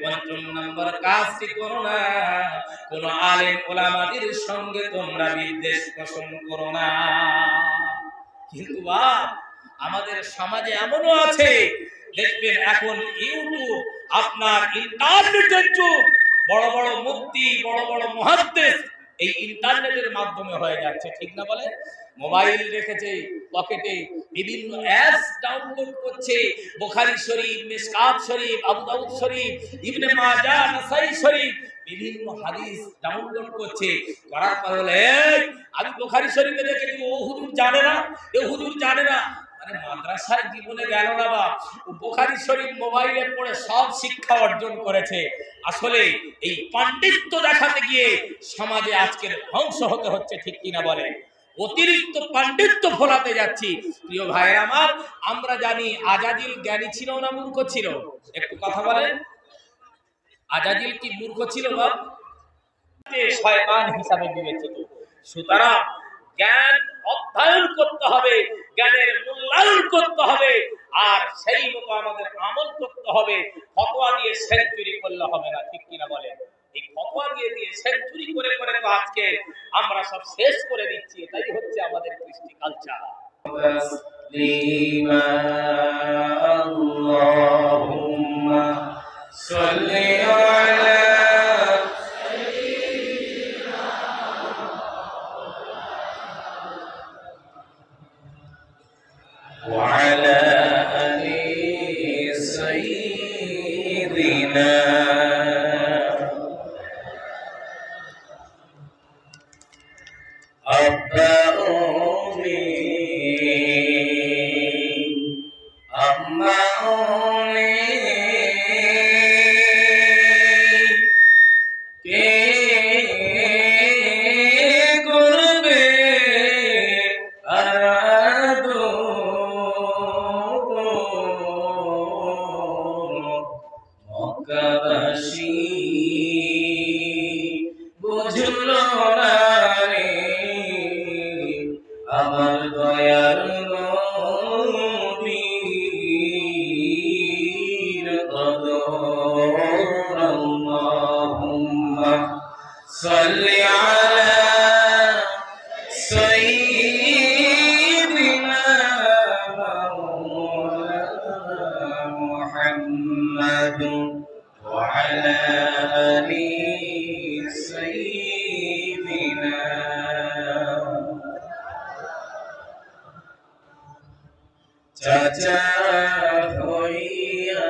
পঞ্চম নম্বর কাজটি করো না, কোন আলেম ওলামাদের সঙ্গে তোমরা বিদ্বেষ পোষণ করো না। কিন্তু আমাদের সমাজে এমনও আছে, দেখবেন এখন ইউটিউব, আপনার ইন্টারনেটের যুগ, বড় বড় মুফতি, বড় বড় মুহাদ্দিস এই ইন্টারনেটের মাধ্যমে হয়ে যাচ্ছে, ঠিক না বলে? মোবাইল রেখেছে পকেটে, বিভিন্ন অ্যাপস ডাউনলোড করছে, বুখারী শরীফ, মিশকাত শরীফ, আবু দাউদ শরীফ, ইবনে মাজাহ, নাসাই শরীফ, বিভিন্ন হাদিস ডাউনলোড করছে। করার পর বলে, আমি বুখারী শরীফে দেখেছি, ও হুজুর জানে না, এ হুজুর জানে না। মানে মাদ্রাসায় জীবনে গেল না বা বুখারী শরীফ মোবাইলে পড়ে সব শিক্ষা অর্জন করেছে। আসলে এই পাণ্ডিত্য দেখাতে গিয়ে সমাজে আজকের ধ্বংস হতে হচ্ছে, ঠিক কিনা বলে? অতিরিক্ত পাণ্ডিত্য ফলাতে যাচ্ছি। প্রিয় ভাইয়ের আমার, আমরা জানি আজাজিল জ্ঞানী ছিল না মূর্খ ছিল? একটু কথা বলেন, আজাজিল কি মূর্খ ছিল বা শয়তান হিসাবে বিবেচিত? সুতরাং জ্ঞান অধ্যয়ন করতে হবে, জ্ঞানের মূল্যায়ন করতে হবে, আর সেই মতো আমাদের আমল করতে হবে। ফতোয়া দিয়ে সেঞ্চুরি করলে হবে না, ঠিক কিনা বলেন? এই ফতোয়া দিয়ে সেঞ্চুরি করে করে তো আজকে আমরা সব শেষ করে দিচ্ছি। এটাই হচ্ছে আমাদের কৃষ্টি কালচার। আল্লাহুম্মা সাল্লি আলা وعلى آل سيدنا আমার দয়ার নবীর কদর। আল্লাহুম্মা সাল্লি আলা সাইয়্যিদিনা মাওলানা মুহাম্মাদ ওয়া আলা আলি সাইয়্যিদিনা। চাচা হইয়া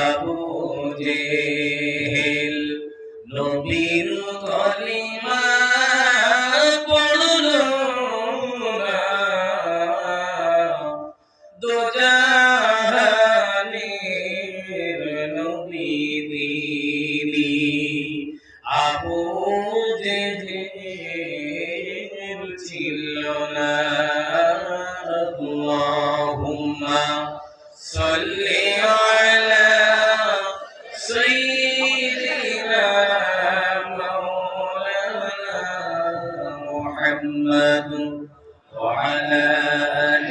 আবু জেহেল নবীর কলিমা পড়ল না, দোজাহানের নবী দিদি আবু জেহেল ছিল না। اللهم صل على سيدنا مولانا محمد وعلى آل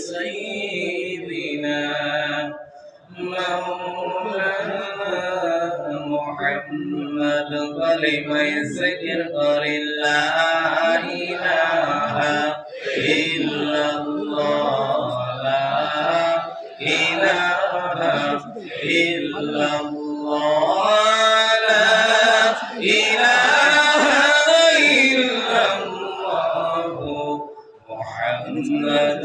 سيدنا مولانا محمد كلمة ذكر لا إله إلا الله لا إله إلا الله لا إله إلا الله محمد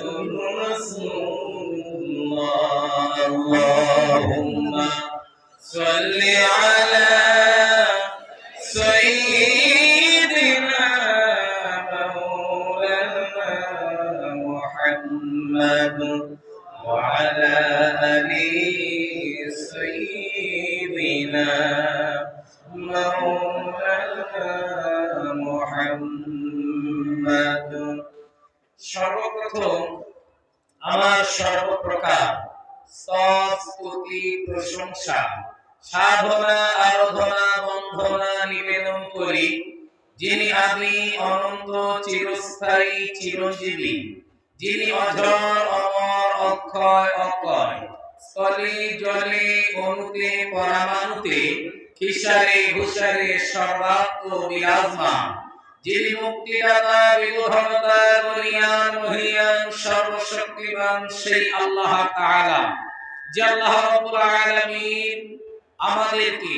رسول الله. اللهم صل على سيدنا محمد وعلى آل سيدنا مولانا محمد. সর্বপ্রথম আমার সর্বপ্রকার স্তুতি প্রশংসা সাধনা আরাধনা বন্দনা নিবেদন করি যিনি আদি অনন্ত চিরস্থায়ী চিরঞ্জীবী, যিনি অজর অমর অক্ষয় অক্ষয় স্থলে জলে অণুতে পরমাণুতে খিসারে ঘুষারে সর্বাত্ম বিরাজমান, যিনি মুক্তিদাতা বিবোধনতা বলিয়ান মহিয়ান সর্বশক্তিমান সেই আল্লাহ তাআলা, যে আল্লাহ রাব্বুল আলামিন আমাদেরকে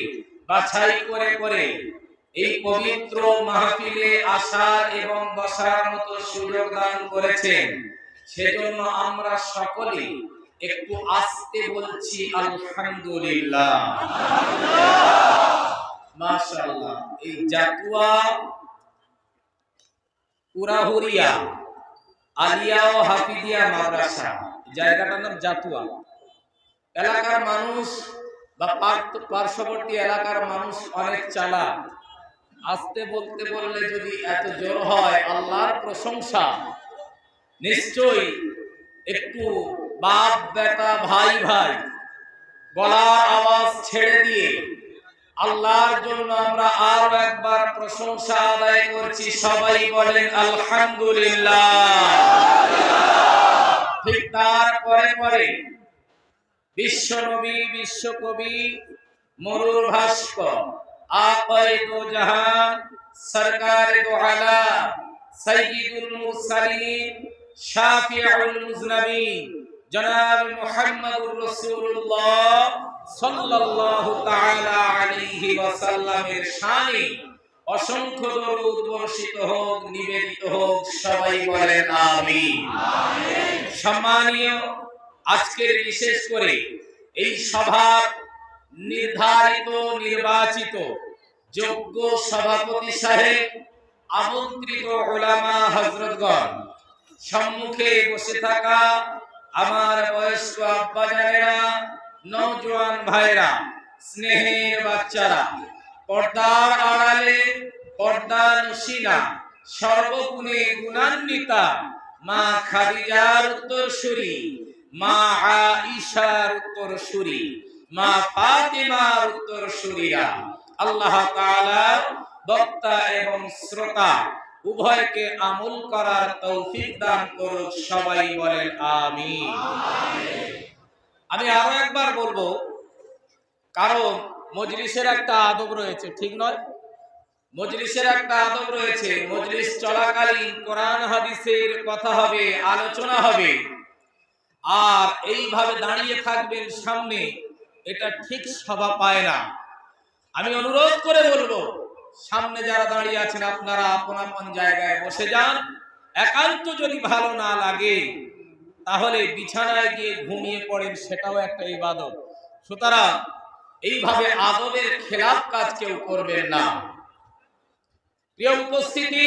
বাছাই করে করে এই পবিত্র মাহফিলে আসার এবং বসার মতো সুযোগ দান করেছেন। সেজন্য আমরা সকলে একটু আস্তে বলছি আলহামদুলিল্লাহ, মাশাআল্লাহ। এই জাতুয়া পুরাহুরিয়া আলিয়া ও হাফিজিয়া মাদ্রাসা, জায়গাটার নাম জাতুয়া। এলাকার মানুষ বা পার্শ্ববর্তী এলাকার মানুষ অনেক চালাক। আস্তে বলতে বললে যদি এত জোর হয়, আল্লাহর প্রশংসা। নিশ্চয়ই একটু বাপ বেটা ভাই ভাই গলার আওয়াজ ছেড়ে দিয়ে আল্লাহর জন্য আমরা আরো একবার প্রশংসা আদায় করছি। সবাই বলেন আলহামদুলিল্লাহ। ঠিক তারপরে পরে বিশ্বনবী বিশ্বকবি মরুর ভাস্কর আকায়ে দো জাহান সরকারে দো আলাম সাইয়্যিদুল মুরসালিন শাফিউল মুজনাবিন জনাব মুহাম্মদুর রাসূলুল্লাহ সাল্লাল্লাহু তাআলা আলাইহি ওয়াসাল্লামের শানে অসংখ্য দরুদ বর্ষিত হোক, নিবেদিত হোক। সবাই বলেন আমিন। আমিন। সম্মানীয়, আজকের বিশেষ করে এই সভার নির্ধারিত নির্বাচিত যোগ্য সভাপতি সাহেব, আমন্ত্রিত উলামা হযরতগণ, সম্মুখে বসে থাকা আমার বয়স্ক আব্বাজানেরা, নওজোয়ান ভাইরা, স্নেহের বাচ্চারা, পর্দার আড়ালে পর্দানশীনা, সর্বগুণে গুণান্বিতা মা খাদিজার উত্তরসূরি, মা আয়েশার উত্তরসূরি, মা ফাতিমার উত্তরসূরিরা, আল্লাহ তাআলার বক্তা এবং শ্রোতা উভয়কে আমল করার তৌফিক দান করুক। সবাই বলেন আমিন। আমি আরো একবার বলবো, কারণ মজলিসের একটা আদব রয়েছে, ঠিক নয়? মজলিসের একটা আদব রয়েছে। মজলিস চলাকালীন কোরআন হাদিসের কথা হবে, আলোচনা হবে, আর এইভাবে দাঁড়িয়ে থাকবেন সামনে, এটা ঠিক শোভা পায় না। আমি অনুরোধ করে বলবো, সামনে যারা দাঁড়িয়ে আছেন আপনারা আপন আপন জায়গায় বসে যান। একান্ত যদি ভালো না লাগে তাহলে বিছানায় গিয়ে ঘুমিয়ে পড়েন, সেটাও একটা ইবাদত। সুতরাং এইভাবে আদবের খেলাফ কাজ কেউ করবেন না। প্রিয় উপস্থিতি,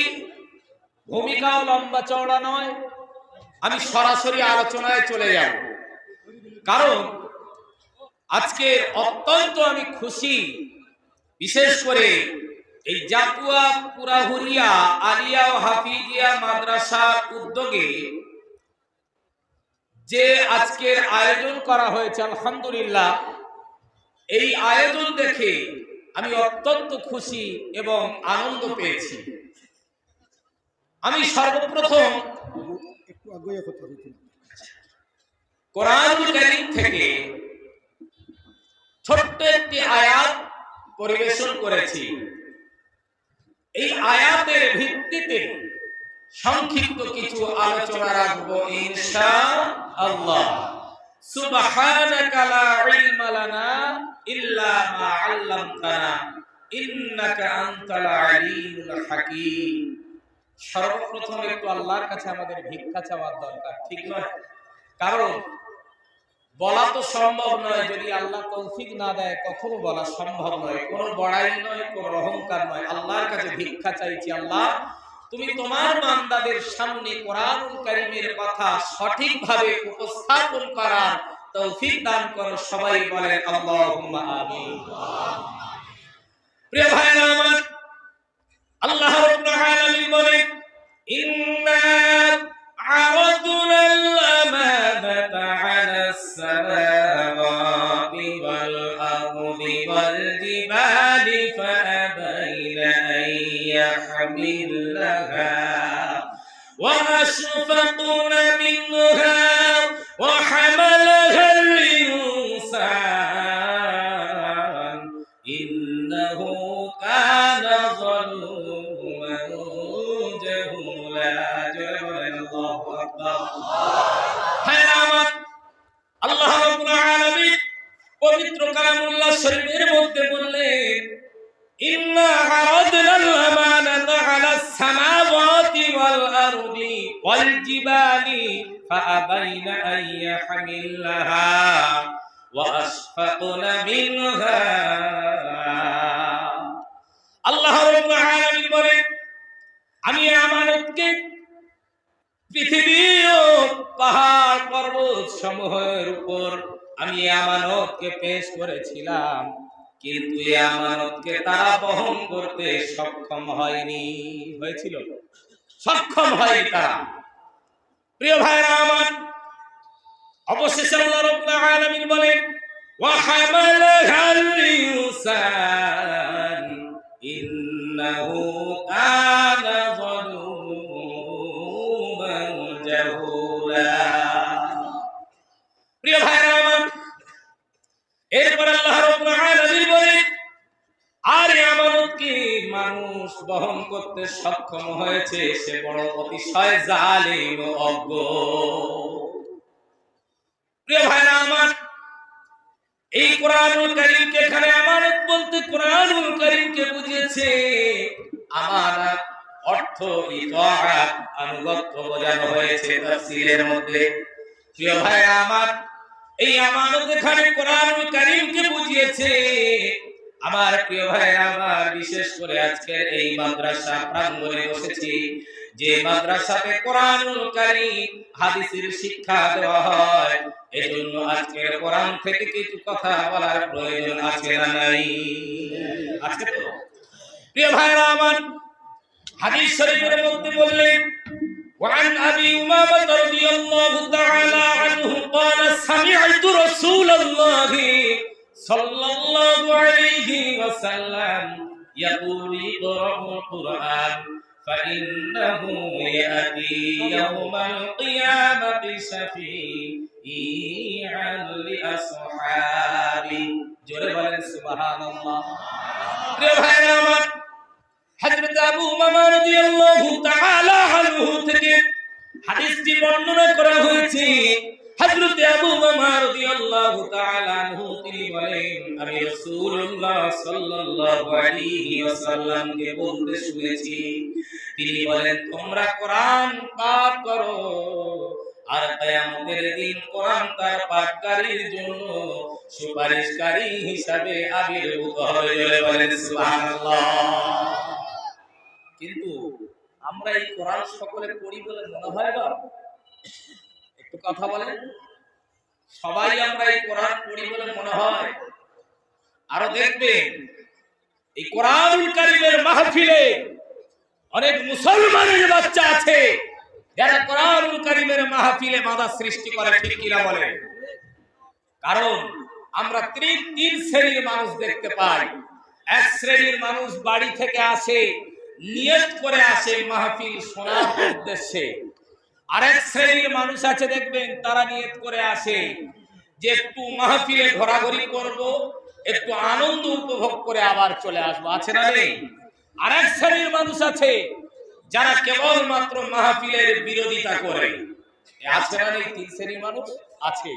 ভূমিকাও লম্বা চওড়া নয়, আমি সরাসরি আলোচনায় চলে যাব। কারণ আজকে অত্যন্ত আমি খুশি, বিশেষ করে এই জাতুয়া পুরাহুরিয়া আলিয়া ও হাফিজিয়া মাদ্রাসার উদ্যোগে যে আজকের আয়োজন করা হয়েছে, আলহামদুলিল্লাহ, এই আয়োজন দেখে আমি অত্যন্ত খুশি এবং আনন্দ পেয়েছি। আমি সর্বপ্রথম কোরআনুল কারীম থেকে ছোট্ট একটি আয়াত পরিবেশন করেছি। এই আয়াতের ভিত্তিতে সংক্ষিপ্ত কিছু আলোচনা রাখবো ইনশাআল্লাহ। সুবহানাকা লা ইলমা লানা ইল্লা মা আল্লামতানা ইন্নাকা আনতাল আলিমুল হাকীম। সর্বপ্রথম একটু আল্লাহর কাছে আমাদের ভিক্ষা চাওয়ার দরকার, ঠিক নয়? কারণ বলা তো সম্ভব নয়, যদি আল্লাহ তৌফিক না দেয় কখনো বলা সম্ভব নয়। কোনো বড়াই নয়, কোনো অহংকার নয়। আল্লাহর কাছে ভিক্ষা চাইছি, আল্লাহ তুমি তোমার বান্দাদের সামনে কোরআনুল কারীমের কথা সঠিকভাবে উপস্থাপন করার তৌফিক দান করো। সবাই বলেন আল্লাহুম্মা আমিন। প্রিয় ভাইরা আমার, আল্লাহ রাব্বুল আলামিন বলেন, ইন্না আরাদনাল আমানাতা আলাস সামাওয়াতি ওয়াল আরদি ওয়াল জিবালি ফাআবাইনা আন ইয়াহমিলনাহা ওয়া আশফাকনা মিনহা ওয়া হামালাহা আল কালামুল্লাহ শরীফের মধ্যে বললেন ইন্না আরাদনাল আমানাতা আলাস সামাওয়াতি ওয়াল আরদি ওয়াল জিবালি ফাআবাইনা আন ইয়াহমিলাহা ওয়া আশফাকনা মিনহা। আল্লাহ রাব্বুল আলামিন বলেন আমি আমানতকে পৃথিবী ও পাহাড় পর্বত সমূহের উপর আমি আমানতকে পেশ করেছিলাম, কিন্তু এই আমানতকে তারা বহন করতে সক্ষম হয়নি। হয়েছিল? সক্ষম হয়নি তারা। প্রিয় ভাইরা আমার, অবশেষে আল্লাহ রাব্বুল আলামিন বলেন ওয়া হামালাহাল ইনসান ইন্নাহু কানা যালুমান জাহুলা। প্রিয় ভাইরা আমার, এরপর আল্লাহ রাব্বুল আলামিন বলেন আর আমানতকে মানুষ বহন করতে সক্ষম হয়েছে সে বড় অতিশয় জালিম ও অজ্ঞ। প্রিয় ভাইরা আমার, এই কোরআনুল কারীমকে এখানে আমানত বলতে কোরআনুল কারীমকে বুঝিয়েছে আমানত অর্থ ইতাআত আনুগত্য বোঝানো হয়েছে তাফসীরের মধ্যে। প্রিয় ভাইরা আমার, এই আমানত এখানে কোরআনুল কারীমকে বুঝিয়েছে। আমার প্রিয় ভাইরা আমার, বিশেষ করে আজকের এই মাদ্রাসা প্রাঙ্গণে বসেছি, যে মাদ্রাসাতে কোরআনুল কারীম হাদিসের শিক্ষা দেওয়া হয়, এজন্য আজকের কোরআন থেকে কিছু কথা বলার প্রয়োজন আছে না নাই? আছে তো? প্রিয় ভাইরা আমার, হাদিস শরীফের মধ্যে বললেন وعن أبي أمامة رضي الله تعالى عنه قال سمعت رسول الله صلى الله عليه وسلم يقول اقرأوا القرآن فإنه يأتي يوم القيامة شفيعا لأصحابه। জোরে বলেন সুবহানাল্লাহ। প্রিয় ভাইরা আমার, হযরত আবু উমামা রাদিয়াল্লাহু তাআলা আনহু থেকে হাদিসটি বর্ণনা করা হয়েছে। হযরত আবু উমামা রাদিয়াল্লাহু তাআলা আনহু তিনি বলেন আমি রাসূলুল্লাহ সাল্লাল্লাহু আলাইহি ওয়াসাল্লামকে বলতে শুনেছি, তিনি বলেন তোমরা কোরআন পাঠ করো আর কিয়ামতের দিন কোরআন তার পাঠকারীর জন্য সুপারিশকারী হিসাবে আবির্ভূত হবে। জোরে বলেন সুবহানাল্লাহ। কিন্তু আমরা এই কোরআন সকলে পড়ি বলে মনে হয় না? একটু কথা বলেন। সবাই আমরা এই কোরআন পড়ি বলে মনে হয়? আরো দেখবেন এই কোরআনুল কারীমের মাহফিলে অনেক মুসলমানের বাচ্চা আছে যারা কোরআনুল কারীমের মাহফিলে বাধা সৃষ্টি করে, ঠিক কিনা বলেন? কারণ আমরা তিন শ্রেণীর মানুষ দেখতে পাই। এক শ্রেণীর মানুষ বাড়ি থেকে আসে, নিয়ত করে আসে মাহফিল শোনার উদ্দেশ্যে। আরেক শ্রেণীর মানুষ আছে দেখবেন তারা নিয়ত করে আসে যে একটু মাহফিলে ঘোরাঘুরি করব, একটু আনন্দ উপভোগ করে আবার চলে আসবো। আছে না নেই? আরেক শ্রেণীর মানুষ আছে যারা কেবলমাত্র মাহফিলের বিরোধিতা করে। আছে না নেই? তিন শ্রেণীর মানুষ আছে।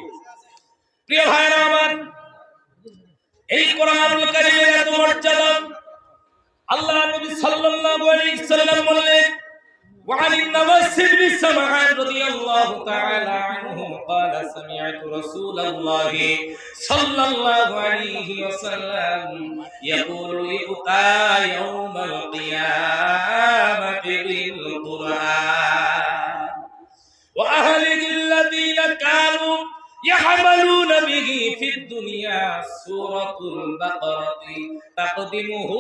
প্রিয় ভাইরা আমার, এই কোরআনুল কারীমের এত মর্যাদা আল্লাহ নবী সাল্লাল্লাহু আলাইহি ওয়াসাল্লাম বললেন وعن النواس بن سمعان رضي الله تعالى عنه قال سمعت رسول الله صلى الله عليه وسلم يقول يؤتى يوم القيامة بالقرآن وأهله الذين كانوا يعملون به في الدنيا سورة البقرة تقدمه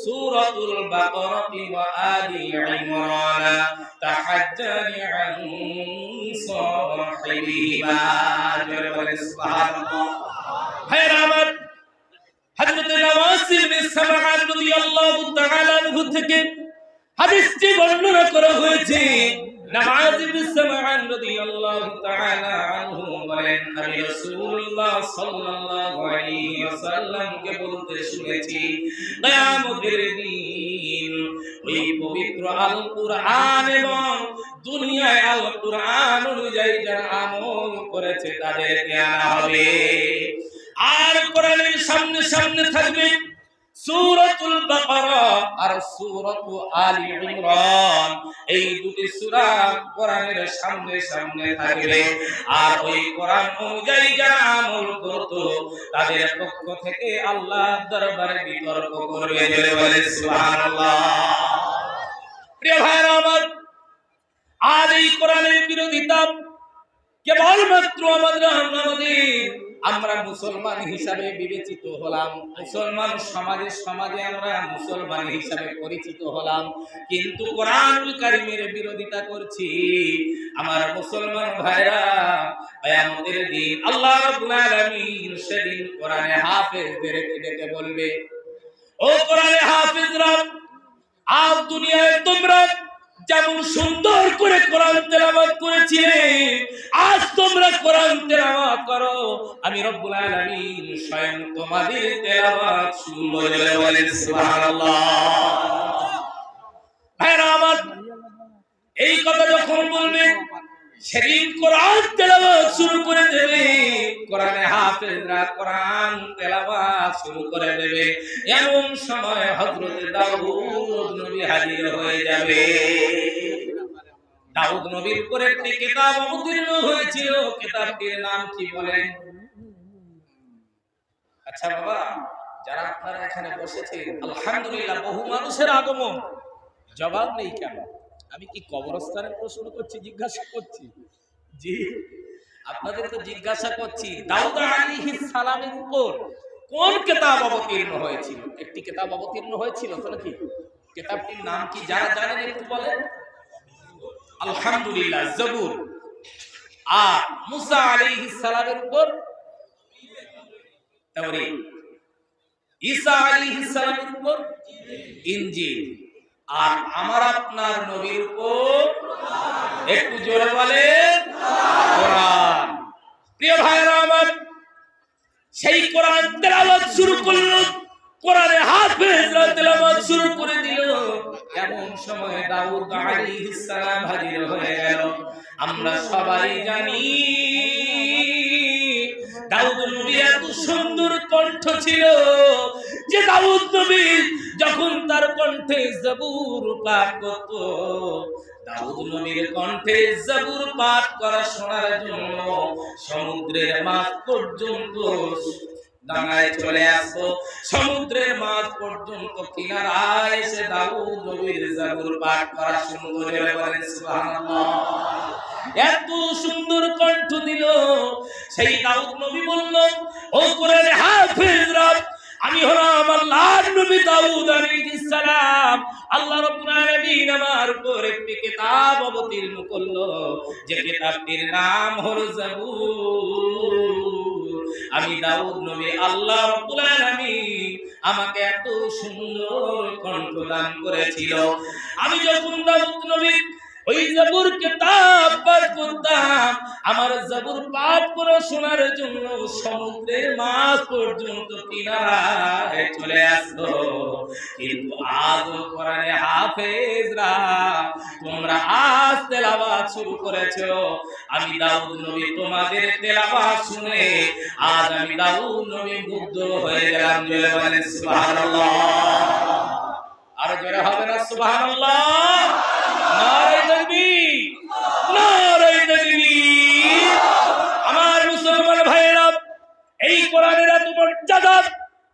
سورة البقرة وآل عمران تحجر عن صاحبهما. سبحان الله. حيرامت حضرت نواس بن سمعان রাদিয়াল্লাহু তাআলা আনহু থেকে হাদিসটি বর্ণনা করা হয়েছে। নওয়াজ ইবনে সামআন রাদিয়াল্লাহু তাআলা আনহু বলেন আমি রাসূলুল্লাহ সাল্লাল্লাহু আলাইহি ওয়াসাল্লামকে বলতে শুনেছি কিয়ামতের দিন ওই পবিত্র আল কুরআন এবং দুনিয়ায় আল কুরআন অনুযায়ী যারা আমল করেছে তাদেরকে আনা হবে। আর কোরআনের সামনে সামনে থাকবে সূরাতুল বাকারা আর সূরাতু আলী ইমরান। এই দুটি সূরা কোরআনের সামনে সামনে থাকবে। আর ওই কোরআন অনুযায়ী যারা আমল করত তাদের পক্ষ থেকে আল্লাহর দরবারে বিতর্ক করবে। বলে সুবহানাল্লাহ। প্রিয় ভাইরা আমার, আজ এই কোরআনের বিরোধিতা কেবলমাত্র আমরা মুসলমান হিসাবে বিবেচিত হলাম, মুসলমান সমাজে আমরা মুসলমান হিসাবে পরিচিত হলাম, কিন্তু কোরআনুল কারীমের বিরোধিতা করছি। আমার মুসলমান ভাইরা, কিয়ামতের দিন আল্লাহ রাব্বুল আলামিন সেদিন কোরআনে হাফেজদেরকে ডেকে বলবে, ও কোরআনে হাফেজরা, আজ দুনিয়ায় তোমরা যেমন সুন্দর করে কোরআন তেলাওয়াত করেছিলে, আজ তোমরা কোরআন তেলাওয়াত করো, আমি রব্বুল আলামিন স্বয়ং তোমাদের তেলাওয়াত শুনবো। বলেন সুবহানাল্লাহ। ভাইরা আমার, এই কথা যখন বলবে সেদিন কোরআন তেলাওয়াত শুরু করে দেবে, কোরআনে হাফেজরা কোরআন তেলাওয়াত শুরু করে দেবে। এমন সময় হযরত দাউদ নবী হাজির হয়ে যাবে। দাউদ নবীর উপর একটি কিতাব অবতীর্ণ হয়েছিল, কিতাবটির নাম কি বলেন? আচ্ছা বাবা, যারা আপনারা এখানে বসেছেন, আলহামদুলিল্লাহ বহু মানুষের আগমন, জবাব নেই কেন? আমি কি কবরস্থানে প্রশ্ন করছি, জিজ্ঞাসা করছি? জি, আপনাদের তো জিজ্ঞাসা করছি দাউদ আলাইহিস সালামের উপর কোন কিতাব অবতীর্ণ হয়েছিল? একটি কিতাব অবতীর্ণ হয়েছিল তো নাকি? কিতাবটির নাম কি যারা জানেন একটু বলেন? আলহামদুলিল্লাহ, জবুর। আর মুসা আলাইহিস সালামের উপর তাওরীত, ঈসা আলাইহিস সালামের উপর ইনজিল, আর আমার আপনার নবীর উপর একটু জোরে বলেন কোরআন। প্রিয় ভাইরা আমার, সেই কোরআন তেলাওয়াত শুরু করলো, কোরআনে হাফেজরা তেলাওয়াত শুরু করে দিল। এমন সময় দাউদ আলাইহিস সালাম হাজির হয়ে গেল। আমরা সবাই জানি দাউদ নবী এত সুন্দর কণ্ঠ ছিল যে দাউদ নবী যখন তার কণ্ঠে জবুর পাঠ করত, দাউদ নবীর কণ্ঠে জবুর পাঠ করা শোনার জন্য সমুদ্রের মাঝ পর্যন্ত ডাঙায় চলে আসতো, সমুদ্রের মাঝ পর্যন্ত কিনারায় এসে দাউদ নবীর জবুর পাঠ করা শুনতো। বলেন সুবহানাল্লাহ। এত সুন্দর কণ্ঠ দিল। সেই দাউদ নবী বলল, ও কোরআনে হাফেজরা, আমি হলাম আল্লাহর নবী দাউদ আলাইহিস সালাম। আল্লাহ রাব্বুল আলামিন আমার উপর একটি কিতাব অবতীর্ণ করলো, যে কিতাবটির নাম হলো জবুর। আমি দাউদ নবী, আল্লাহ রাব্বুল আলামিন আমাকে এত সুন্দর কণ্ঠ দান করেছিল। আমি যখন দাউদ নবী ওই জবুর কিতাব পাঠ করতাম, আমার জবুর পাঠ করে শোনার জন্য সমুদ্রের মাঝ পর্যন্ত কিনারায় চলে আসতো। কিন্তু আজ কোরআনে হাফেজরা তোমরা আজ তেলাওয়াত শুরু করেছো, আমি দাউদ নবী তোমাদের তেলাওয়াত শুনে আজ আমি দাউদ নবী মুগ্ধ হয়ে গেলাম। বলেন সুবহানাল্লাহ। আর জোরে হবে না সুবহানাল্লাহ? নারে তাকবীর, নারে তাকবীর। আমার মুসলমান ভাইরা, এই কোরআনের এত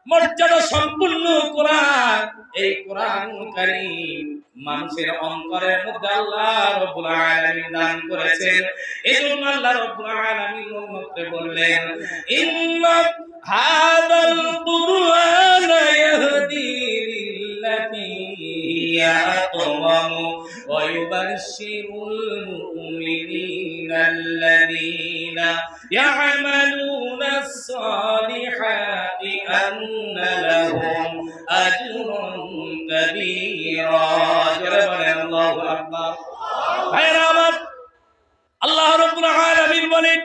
মর্যাদা সম্পূর্ণ কোরআন, এই কোরআন কারীম মানুষের অন্তরের মধ্যে আল্লাহ রাব্বুল আলামিন দান করেছেন। এজন্য আল্লাহ রাব্বুল আলামিন উম্মতকে বললেন, ইন্না হাযাল কুরআনা ইয়াহদি লিল্লাতী হিয়া আকওয়াম ওয়া ইউবাশশিরুল মুমিনিনা আল্লাযীনা ইয়া'মালুনাস সালিহাতি আন্না লাহুম আজরুন কাবীরা। আল্লাহু আকবার। ভাইরা আমার, আল্লাহ রাব্বুল আলামিন বলেন,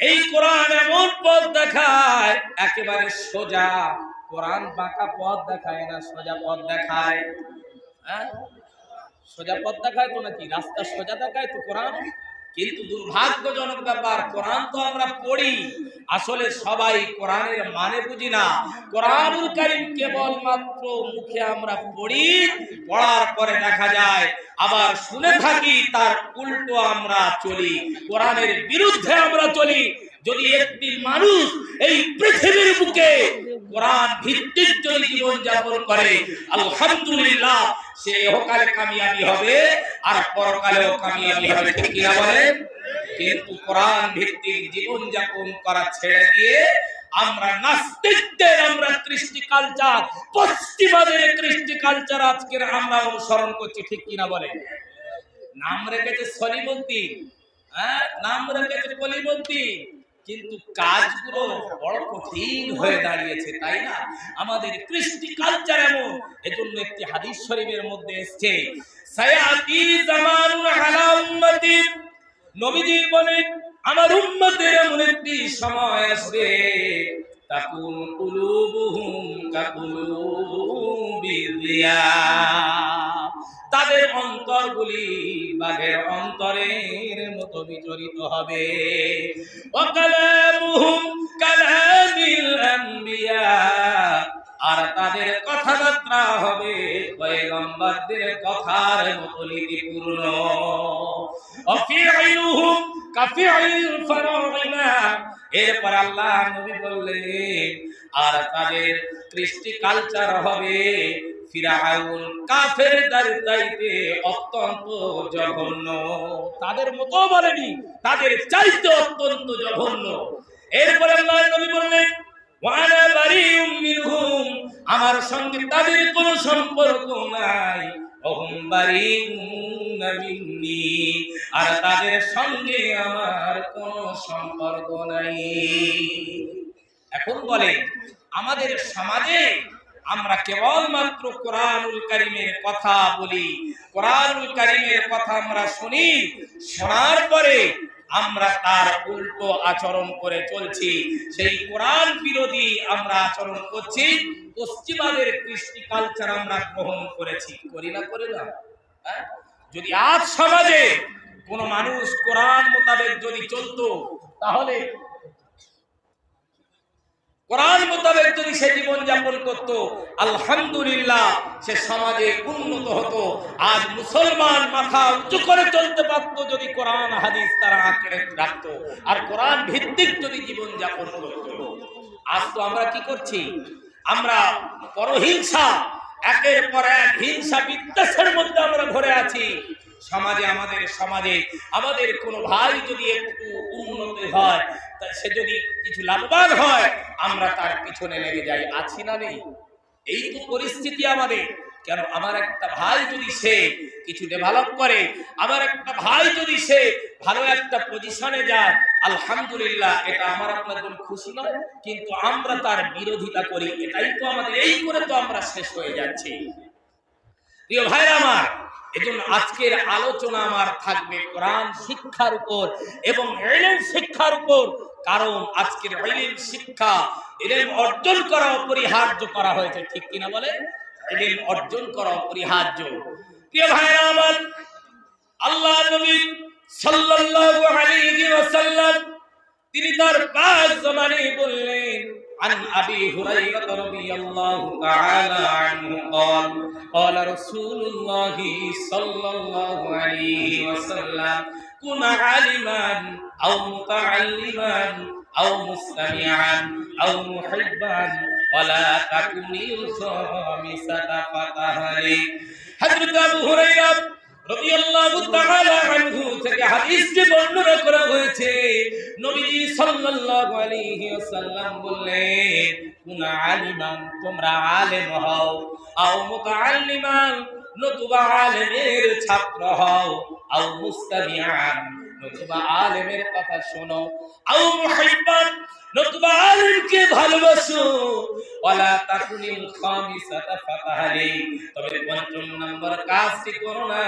এই কোরআন এমন পথ দেখায় একেবারে সোজা। কোরআন বাঁকা পথ দেখায় না, সোজা পথ দেখায়। হ্যাঁ, সোজা পথ দেখায় তো নাকি? রাস্তা সোজা দেখায় তো কোরআন? কিন্তু দুর্ভাগ্যজনক ব্যাপার, কোরআন তো আমরা পড়ি, আসলে সবাই কোরআনের মানে বুঝি না। কোরআনুল কারীম কেবল মাত্র মুখে আমরা পড়ি, পড়ার পরে দেখা যায় আবার শুনে থাকি, তার উল্টো আমরা চলি, কোরআনের বিরুদ্ধে আমরা চলি। যদি একটি মানুষ এই পৃথিবীর বুকে কোরআন ভিত্তিক যদি জীবন যাপন করে, আলহামদুলিল্লাহ, সে ইহকালে কামিয়াবি হবে আর পরকালেও কামিয়াবি হবে, ঠিক কি না বলেন? কিন্তু কোরআন ভিত্তিক জীবন যাপন করা ছেড়ে দিয়ে আমরা নাস্তিকদের, আমরা কৃষ্টি কালচার, পশ্চিমাদের কৃষ্টি কালচার আজকের আমরা অনুসরণ করছি, ঠিক কি না বলেন? নাম রেখেছে সলিমুদ্দিন, নাম রেখেছে কলিমুদ্দিন, কিন্তু কাজগুলো বড় কঠিন হয়ে দাঁড়িয়েছে, তাই না? আমাদের কৃষ্টি কালচার এমন। এজন্য একটি হাদিস শরীফের মধ্যে এসেছে, সায়াতি জামানুন আলা উম্মতি, নবীজি বলেন আমার উম্মতের এমন একটি সময় আসবে, তাকুন কুলুবুহুম কাকুলুবির রিয়াহ, তাদের অন্তরগুলি বাঘের অন্তরের মতো বিচরিত হবে, ওয়া কালামুহুম কালামিল আম্বিয়া, আর তাদের কথাবার্তা হবে পয়গম্বরদের কথার মতো নীতিপূর্ণ, ওয়া ফি'লুহুম কাফি'ল ফারাইনা, এরপর আল্লাহ নবী বললেন আর তাদের কৃষ্টি কালচার হবে ফিরাউন কাফেরদের চাইতে অত্যন্ত জঘন্য, তাদের মতো বলেনি, তাদের চাইতে অত্যন্ত জঘন্য। এরপরে আল্লাহ নবী বললেন ওয়ানা বারিউম মিনহুম, আমার সঙ্গে তাদের কোনো সম্পর্ক নাই, ওহুম বারিউন মিন্নি, আর তাদের সঙ্গে আমার কোনো সম্পর্ক নাই। এখন বলে আমাদের সমাজে আমরা কেবলমাত্র কোরআনুল কারীমের কথা বলি, কোরআনুল কারীমের কথা আমরা শুনি, শোনার পরে আমরা তার উল্টো আচরণ করে চলছি, সেই কোরআন বিরোধী আমরা আচরণ করছি, পশ্চিমাদের কৃষ্টি কালচার আমরা গ্রহণ করেছি, করি না? যদি আজ সমাজে কোন মানুষ কোরআন মোতাবেক যদি চলতো, তাহলে কোরআন মোতাবেক যদি সে জীবন যাপন করত, আলহামদুলিল্লাহ, সে সমাজে উন্নত হতো। আজ মুসলমান মাথা উঁচু করে চলতে পারত যদি কোরআন হাদিস তারা আঁকড়ে রাখতো আর কোরআন ভিত্তিক যদি জীবন যাপন করত। আজ তো আমরা কি করছি? আমরা পরহিংসা, একের পর এক হিংসা বিদ্বেষের মধ্যে আমরা ভরে আছি। সমাজে আমাদের কোনো ভাই যদি একটু উন্নতি হয়, সে যদি কিছু লাভবান হয়, আমরা তার পিছনে লেগে যাই, আছি না নেই? এই তো পরিস্থিতি আমাদের। কেন? আমার একটা ভাই যদি সে কিছু ডেভেলপ করে, আমার একটা ভাই যদি সে ভালো একটা পজিশনে যায়, আলহামদুলিল্লাহ, এটা আমার আপনার জন্য খুশি নয়, কিন্তু আমরা তার বিরোধিতা করি, এটাই তো আমাদের, এই করে তো আমরা শেষ হয়ে যাচ্ছি। প্রিয় ভাইরা আমার, এজন্য আজকের আলোচনা আমার থাকবে কোরআন শিক্ষার উপর এবং ইলম শিক্ষার উপর, কারণ আজকের ইলম শিক্ষা, ইলম অর্জন করা অপরিহার্য করা হয়েছে, ঠিক কিনা বলে? ইলম অর্জন করা অপরিহার্য। প্রিয় ভাইরা আমার, আল্লাহ নবী সাল্লাল্লাহু আলাইহি ওয়াসাল্লাম তিনি তার পাক জবানে বললেন, عن أبي هريرة رضي الله تعالى عنه قال قال رسول الله صلى الله عليه وسلم كن عالما أو متعلما أو مستمعا أو محبا ولا تكن الخامسة فتهلك। حضرت أبو هريرة রাদিয়াল্লাহু তাআলা আনহু থেকে হাদিসটি বর্ণনা করা হয়েছে, নবীজি সাল্লাল্লাহু আলাইহি ওয়াসাল্লাম বললেন, কুনা আলিমান, তোমরা আলেম হও, আও মুতাআল্লিমান, নতুবা আলেমের ছাত্র হও, আও মুস্তামিআন, নতুবা আলেমের কথা শোনো, আও মুহিব্বান, নতুবা আলেমকে ভালোবাসো, ওয়ালা তাকুনিল খামিসাতা ফাতাহালি, তবে পঞ্চম নম্বর কাজটি করো না,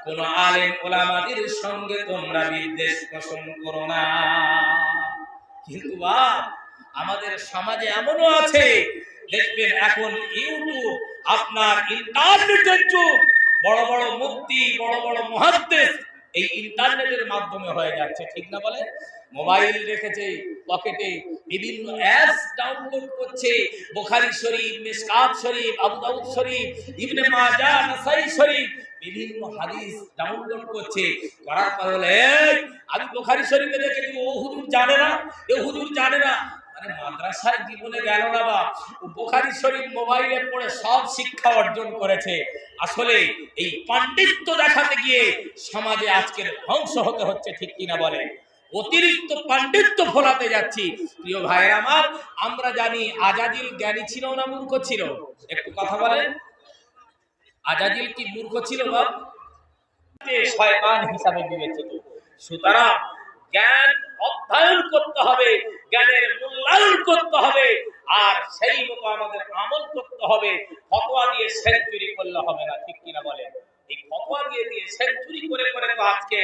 কোন আলেম ওলামাদের সঙ্গে তোমরা বিদ্বেষ পোষণ করো না। কিন্তু আমাদের সমাজে এমনও আছে, দেখবেন এখন ইউটিউব, আপনার ইন্টারনেটের যুগ, বড় বড় মুফতি, বড় বড় মুহাদ্দিস, এই ইন্টারনেটের মাধ্যমে হয়ে যাচ্ছে, ঠিক না বলে? মোবাইল রেখেছে পকেটে, বিভিন্ন অ্যাপস ডাউনলোড করছে, বুখারী শরীফ, মিশকাত শরীফ, আবু দাউদ শরীফ, ইবনে মাজাহ, নাসাই শরীফ, বিভিন্ন হাদিস ডাউনলোড করছে। করার পর বলে, এই আমি বুখারী শরীফে দেখেছি, ও হুজুর জানে না, এ হুজুর জানে না। মানে মাদ্রাসায় জীবনে গেল না, বা বুখারী শরীফ মোবাইলে পড়ে সব শিক্ষা অর্জন করেছে। আসলে এই পাণ্ডিত্য দেখাতে গিয়ে সমাজে আজকের ধ্বংস হতে হচ্ছে, ঠিক কিনা বলে? অতিরিক্ত পাণ্ডিত্য ফলাতে যাচ্ছি। প্রিয় ভাইয়ের আমার, আমরা জানি আজাদিল জ্ঞানী ছিল না মূর্খ ছিল? একটু কথা বলেন। আজাদিল কি মূর্খ ছিল বাপ? শয়তান হিসাবে বিবেচিত। সুতরাং জ্ঞান অধ্যয়ন করতে হবে, জ্ঞানের মূল্যায়ন করতে হবে, আর সেই মতো আমাদের আমল করতে হবে। ফতোয়া দিয়ে সেঞ্চুরি করলে হবে না, ঠিক কিনা বলেন? এই ফতোয়া দিয়ে সেঞ্চুরি করে করে তো আজকে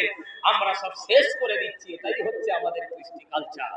আমরা সব শেষ করে দিচ্ছি। এটাই হচ্ছে আমাদের কৃষ্টি কালচার।